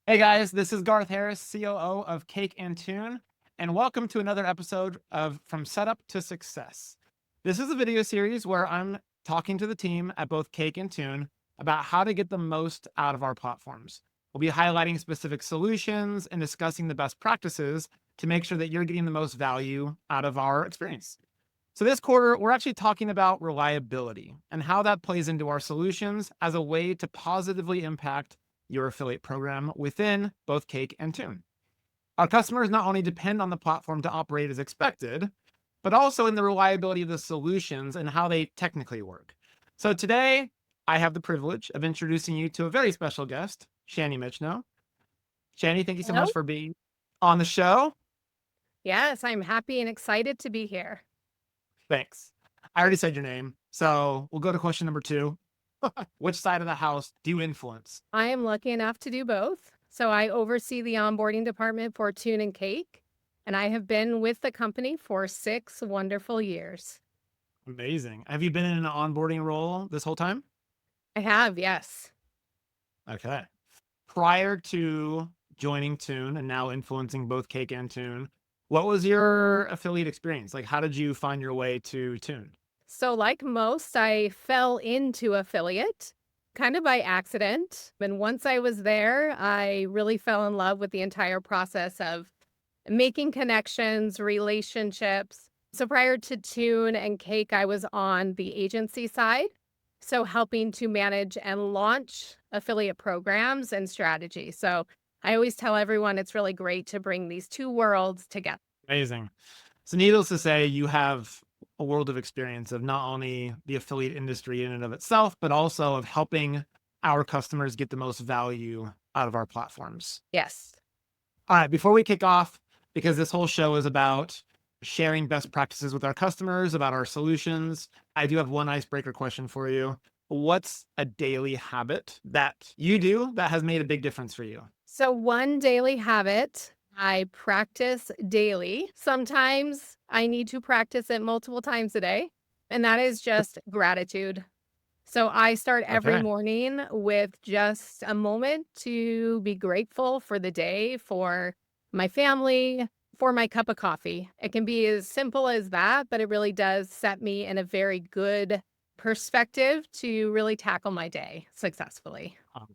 Hey guys, this is Garth Harris, COO of Cake and Tune, and welcome to another episode of From Setup to Success. This is a video series where I'm talking to the team at both Cake and Tune about how to get the most out of our platforms. We'll be highlighting specific solutions and discussing the best practices to make sure that you're getting the most value out of our experience. So this quarter, we're actually talking about reliability and how that plays into our solutions as a way to positively impact your affiliate program within both Cake and Tune. Our customers not only depend on the platform to operate as expected, but also in the reliability of the solutions and how they technically work. So today, I have the privilege of introducing you to a very special guest, Shandi Michno. Shandi, thank you so Hello? much for being on the show. Yes, I'm happy and excited to be here. Thanks. I already said your name, so we'll go to question number two. Which side of the house do you influence? I am lucky enough to do both. So I oversee the onboarding department for Tune and Cake, and I have been with the company for 6 wonderful years. Amazing. Have you been in an onboarding role this whole time? I have, yes. Okay. Prior to joining Tune and now influencing both Cake and Tune, what was your affiliate experience? Like, how did you find your way to Tune? So like most, I fell into affiliate kind of by accident. And once I was there, I really fell in love with the entire process of making connections, relationships. So prior to Tune and Cake, I was on the agency side. So helping to manage and launch affiliate programs and strategies. So I always tell everyone it's really great to bring these two worlds together. Amazing. So, needless to say, you have a world of experience of not only the affiliate industry in and of itself, but also of helping our customers get the most value out of our platforms. Yes. All right, before we kick off, because this whole show is about sharing best practices with our customers, about our solutions, I do have one icebreaker question for you. What's a daily habit that you do that has made a big difference for you? So, one daily habit I practice daily. Sometimes I need to practice it multiple times a day, and that is just gratitude. So, I start every Okay. morning with just a moment to be grateful for the day, for my family, for my cup of coffee. It can be as simple as that, but it really does set me in a very good perspective to really tackle my day successfully. Um,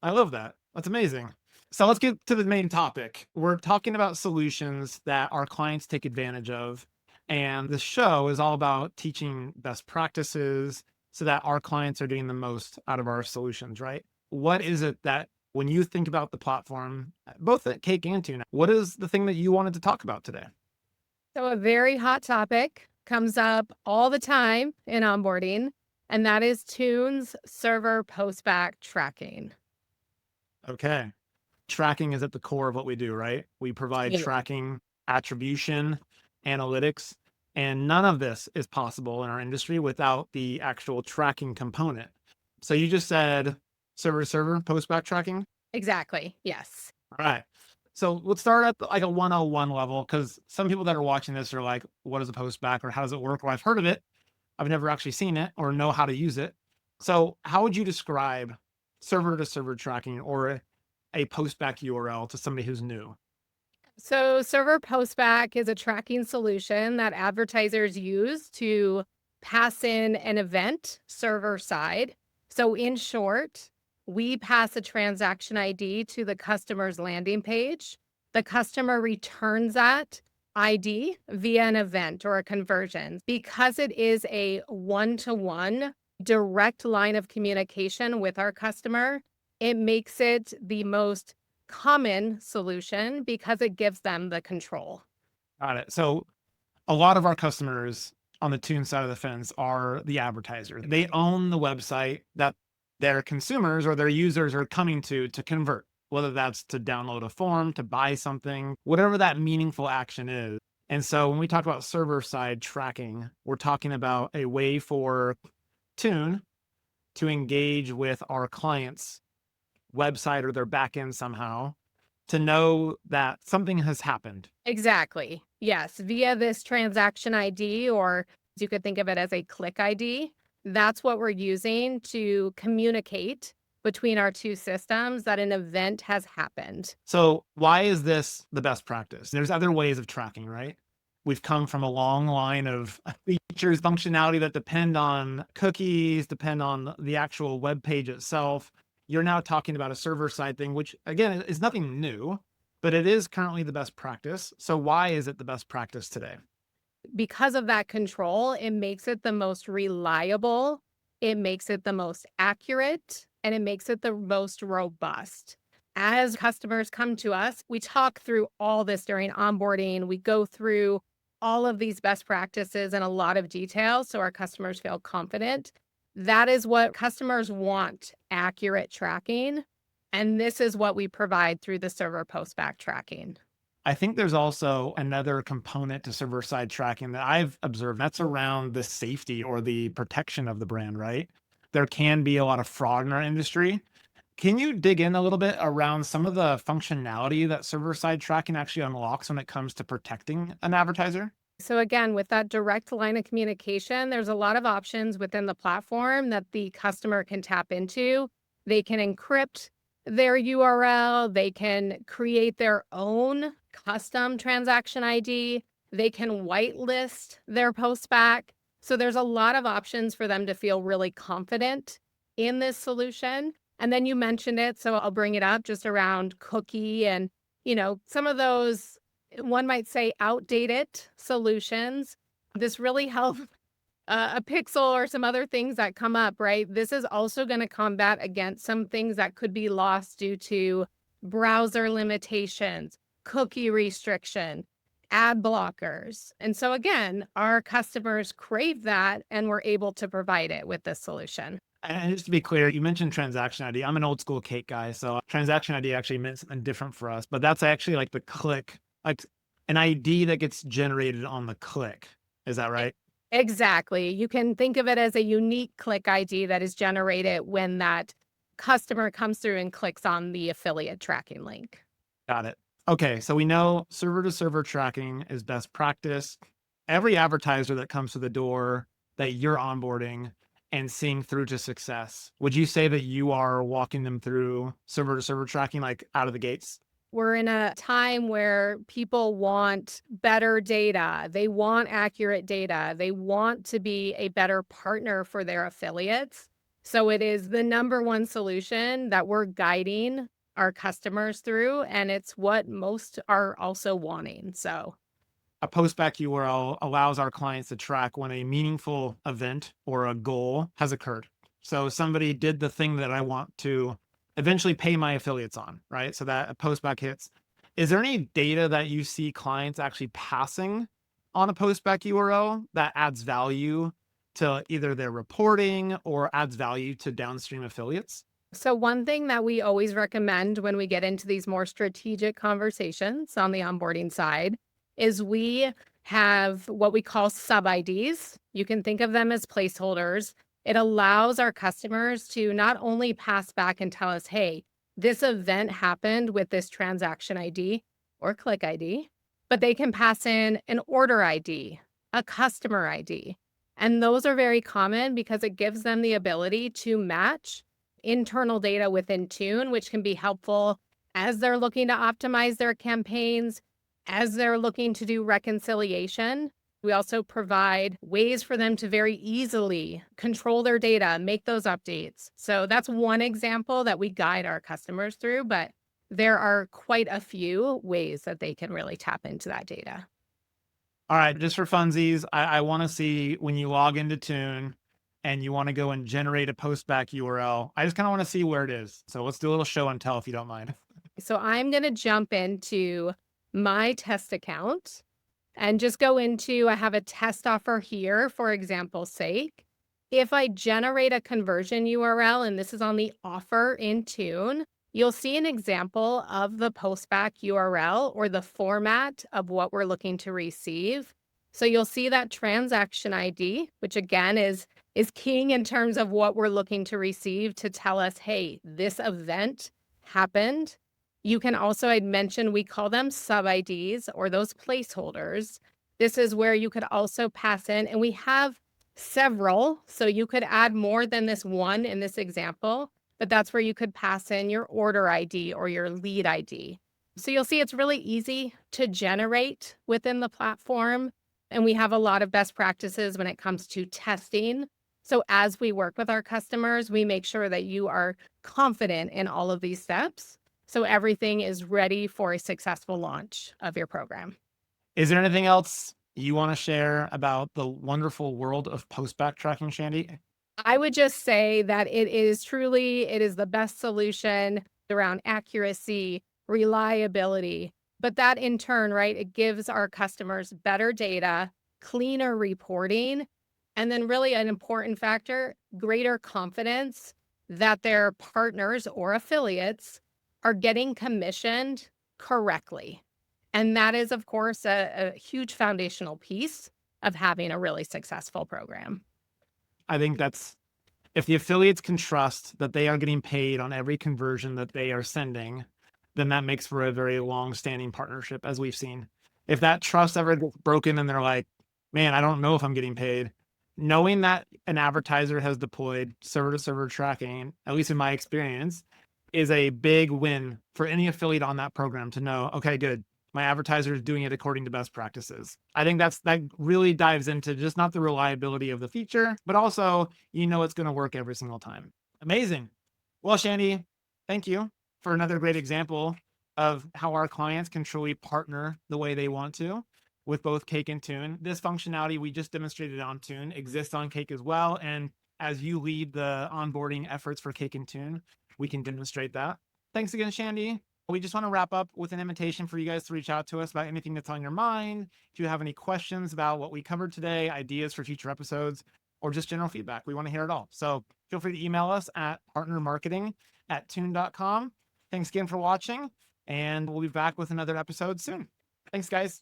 I love that. That's amazing. So let's get to the main topic. We're talking about solutions that our clients take advantage of. And the show is all about teaching best practices so that our clients are getting the most out of our solutions, right? What is it that when you think about the platform, both at Cake and Tuna, what is the thing that you wanted to talk about today? So, a very hot topic comes up all the time in onboarding, and that is Tune's server postback tracking. Okay. Tracking is at the core of what we do, right? We provide Yeah. tracking, attribution, analytics, and none of this is possible in our industry without the actual tracking component. So you just said server to server postback tracking. Exactly. Yes. All right. So let's start at like a 101 level because some people that are watching this are like, what is a postback or how does it work? Or I've heard of it. I've never actually seen it or know how to use it. So how would you describe server to server tracking or a postback URL to somebody who's new? So, Server Postback is a tracking solution that advertisers use to pass in an event server side. So, in short, we pass a transaction ID to the customer's landing page. The customer returns that ID via an event or a conversion. Because it is a one to one direct line of communication with our customer, it makes it the most common solution because it gives them the control. Got it. So a lot of our customers on the Tune side of the fence are the advertiser. They own the website that their consumers or their users are coming to convert, whether that's to download a form, to buy something, whatever that meaningful action is. And so when we talk about server side tracking, we're talking about a way for Tune to engage with our clients' website or their backend somehow to know that something has happened. Exactly. Yes, via this transaction ID, or you could think of it as a click ID. That's what we're using to communicate between our two systems that an event has happened. So why is this the best practice? There's other ways of tracking, right? We've come from a long line of features, functionality that depend on cookies, depend on the actual web page itself. You're now talking about a server side thing, which again is nothing new, but it is currently the best practice. So why is it the best practice today? Because of that control, it makes it the most reliable, it makes it the most accurate, and it makes it the most robust. As customers come to us, we talk through all this during onboarding. We go through all of these best practices in a lot of detail so our customers feel confident. That is what customers want, accurate tracking. And this is what we provide through the server postback tracking. I think there's also another component to server side tracking that I've observed. That's around the safety or the protection of the brand, right? There can be a lot of fraud in our industry. Can you dig in a little bit around some of the functionality that server side tracking actually unlocks when it comes to protecting an advertiser? So again, with that direct line of communication, there's a lot of options within the platform that the customer can tap into. They can encrypt their URL, they can create their own custom transaction ID, they can whitelist their postback. So there's a lot of options for them to feel really confident in this solution. And then you mentioned it, so I'll bring it up just around cookie and, some of those, one might say, outdated solutions. This really helps a pixel or some other things that come up, right? This is also going to combat against some things that could be lost due to browser limitations, cookie restriction, ad blockers. And so again, our customers crave that and we're able to provide it with this solution. And just to be clear, you mentioned transaction ID. I'm an old school cake guy, so transaction ID actually meant something different for us, but that's actually like the click, like an ID that gets generated on the click. Is that right? Exactly. You can think of it as a unique click ID that is generated when that customer comes through and clicks on the affiliate tracking link. Got it. Okay, so we know server to server tracking is best practice. Every advertiser that comes to the door that you're onboarding and seeing through to success, would you say that you are walking them through server to server tracking like out of the gates? We're in a time where people want better data. They want accurate data. They want to be a better partner for their affiliates. So it is the number one solution that we're guiding our customers through, and it's what most are also wanting. So A postback URL allows our clients to track when a meaningful event or a goal has occurred. So somebody did the thing that I want to eventually pay my affiliates on, right? So that a postback hits. Is there any data that you see clients actually passing on a postback URL that adds value to either their reporting or adds value to downstream affiliates? So one thing that we always recommend when we get into these more strategic conversations on the onboarding side is we have what we call sub IDs. You can think of them as placeholders. It allows our customers to not only pass back and tell us, hey, this event happened with this transaction ID or click ID, but they can pass in an order ID, a customer ID. And those are very common because it gives them the ability to match internal data within Tune, which can be helpful as they're looking to optimize their campaigns, as they're looking to do reconciliation. We also provide ways for them to very easily control their data, make those updates. So that's one example that we guide our customers through, but there are quite a few ways that they can really tap into that data. All right, just for funsies, I want to see when you log into Tune and you want to go and generate a postback URL. I just kind of want to see where it is. So let's do a little show and tell if you don't mind. So I'm going to jump into my test account and just go into, I have a test offer here, for example's sake. If I generate a conversion URL, and this is on the offer in Tune, you'll see an example of the postback URL or the format of what we're looking to receive. So you'll see that transaction ID, which again is king in terms of what we're looking to receive to tell us, hey, this event happened. You can also, I'd mentioned, we call them sub IDs or those placeholders. This is where you could also pass in, and we have several, so you could add more than this one in this example. but that's where you could pass in your order ID or your lead ID. So you'll see it's really easy to generate within the platform. And we have a lot of best practices when it comes to testing. So as we work with our customers, we make sure that you are confident in all of these steps. So everything is ready for a successful launch of your program. Is there anything else you want to share about the wonderful world of postback tracking, Shandi? I would just say that it is the best solution around accuracy, reliability, but that in turn, right, it gives our customers better data, cleaner reporting, and then really an important factor, greater confidence that their partners or affiliates are getting commissioned correctly. And that is, of course, a huge foundational piece of having a really successful program. I think that's if the affiliates can trust that they are getting paid on every conversion that they are sending, then that makes for a very long-standing partnership, as we've seen. If that trust ever gets broken and they're like, man, I don't know if I'm getting paid, knowing that an advertiser has deployed server-to-server tracking, at least in my experience, is a big win for any affiliate on that program to know, okay, good. My advertiser is doing it according to best practices. I think that really dives into just not the reliability of the feature, but also, it's going to work every single time. Amazing. Well, Shandi, thank you for another great example of how our clients can truly partner the way they want to with both Cake and Tune. This functionality we just demonstrated on Tune exists on Cake as well. And as you lead the onboarding efforts for Cake and Tune, we can demonstrate that. Thanks again, Shandi. We just want to wrap up with an invitation for you guys to reach out to us about anything that's on your mind. If you have any questions about what we covered today, ideas for future episodes, or just general feedback, we want to hear it all. So feel free to email us at partnermarketing@tune.com. Thanks again for watching, and we'll be back with another episode soon. Thanks, guys.